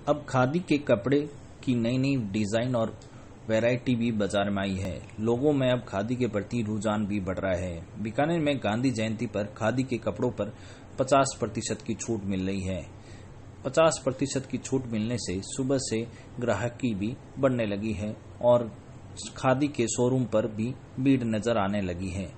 अब खादी के कपड़े की नई नई डिजाइन और वैरायटी भी बाजार में आई है। लोगों में अब खादी के प्रति रुझान भी बढ़ रहा है। बीकानेर में गांधी जयंती पर खादी के कपड़ों पर 50% की छूट मिल रही है। 50% की छूट मिलने से सुबह से ग्राहकी भी बढ़ने लगी है और खादी के शोरूम पर भी भीड़ नजर आने लगी है।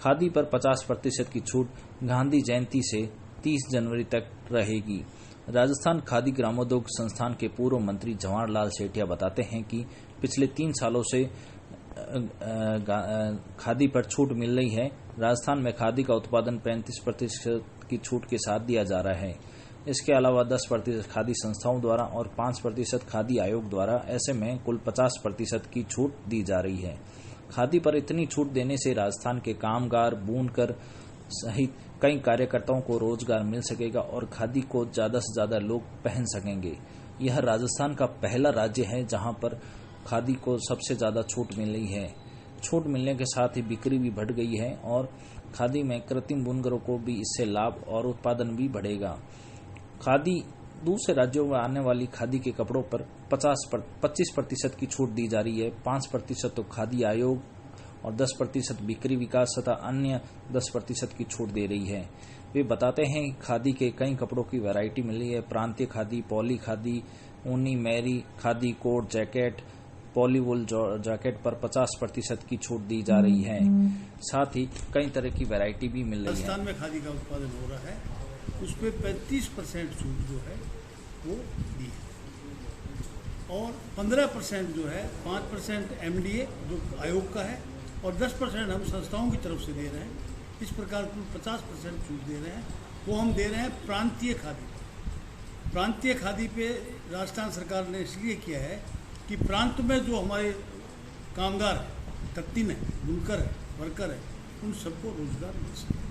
खादी पर 50% की छूट गांधी जयंती से 30 जनवरी तक रहेगी। राजस्थान खादी ग्रामोद्योग संस्थान के पूर्व मंत्री जवाहरलाल सेठिया बताते हैं कि पिछले 3 सालों से खादी पर छूट मिल रही है। राजस्थान में खादी का उत्पादन 35% की छूट के साथ दिया जा रहा है। इसके अलावा 10% खादी संस्थाओं द्वारा और 5% खादी आयोग द्वारा, ऐसे में कुल 50% की छूट दी जा रही है। खादी पर इतनी छूट देने से राजस्थान के कामगार, बुनकर सहित कई कार्यकर्ताओं को रोजगार मिल सकेगा और खादी को ज्यादा से ज्यादा लोग पहन सकेंगे। यह राजस्थान का पहला राज्य है जहां पर खादी को सबसे ज्यादा छूट मिल रही है। छूट मिलने के साथ ही बिक्री भी बढ़ गई है और खादी में कृत्रिम बुनकरों को भी इससे लाभ और उत्पादन भी बढ़ेगा। खादी दूसरे राज्यों में आने वाली खादी के कपड़ों पर 25% की छूट दी जा रही है। 5% तो खादी आयोग और 10% बिक्री विकास तथा अन्य 10% की छूट दे रही है। वे बताते हैं कि खादी के कई कपड़ों की वैरायटी मिल रही है। प्रांतीय खादी, पॉली खादी, ऊनी मैरी khadi, coat jacket, polywool jacket पर 50% की छूट दी जा रही है। साथ ही कई तरह की वैरायटी भी मिल रही है। राजस्थान में खादी का उत्पादन हो रहा है, उस पर 35% छूट जो है वो दी है और 15% जो है 5% MDA जो आयोग का है और 10% हम संस्थाओं की तरफ से दे रहे हैं। इस प्रकार कुल 50% छूट दे रहे हैं। वो हम दे रहे हैं प्रांतीय खादी। प्रांतीय खादी पे राजस्थान सरकार ने इसलिए किया है कि प्रांत में जो हमारे कामगार है, तख्तीन है, बुनकर है, वर्कर है, उन सबको रोजगार मिल सके।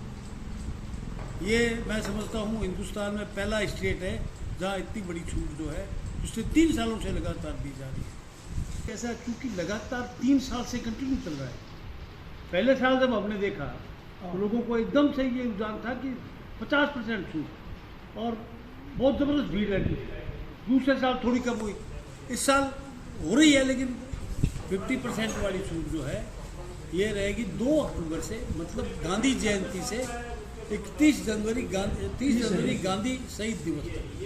ये मैं समझता हूँ हिंदुस्तान में पहला स्टेट है जहाँ इतनी बड़ी छूट जो है पिछले 3 सालों से लगातार दी जा रही है। ऐसा क्योंकि लगातार 3 साल से कंटिन्यू चल रहा है। पहले साल जब हमने देखा तो लोगों को एकदम से ये रुझान था कि 50% छूट और बहुत ज़बरदस्त भीड़ रहती थी। दूसरे साल थोड़ी कम हुई, इस साल हो रही है लेकिन 50% वाली छूट जो है ये रहेगी 2 अक्टूबर से, मतलब गांधी जयंती से 30 जनवरी गांधी शहीद दिवस तक।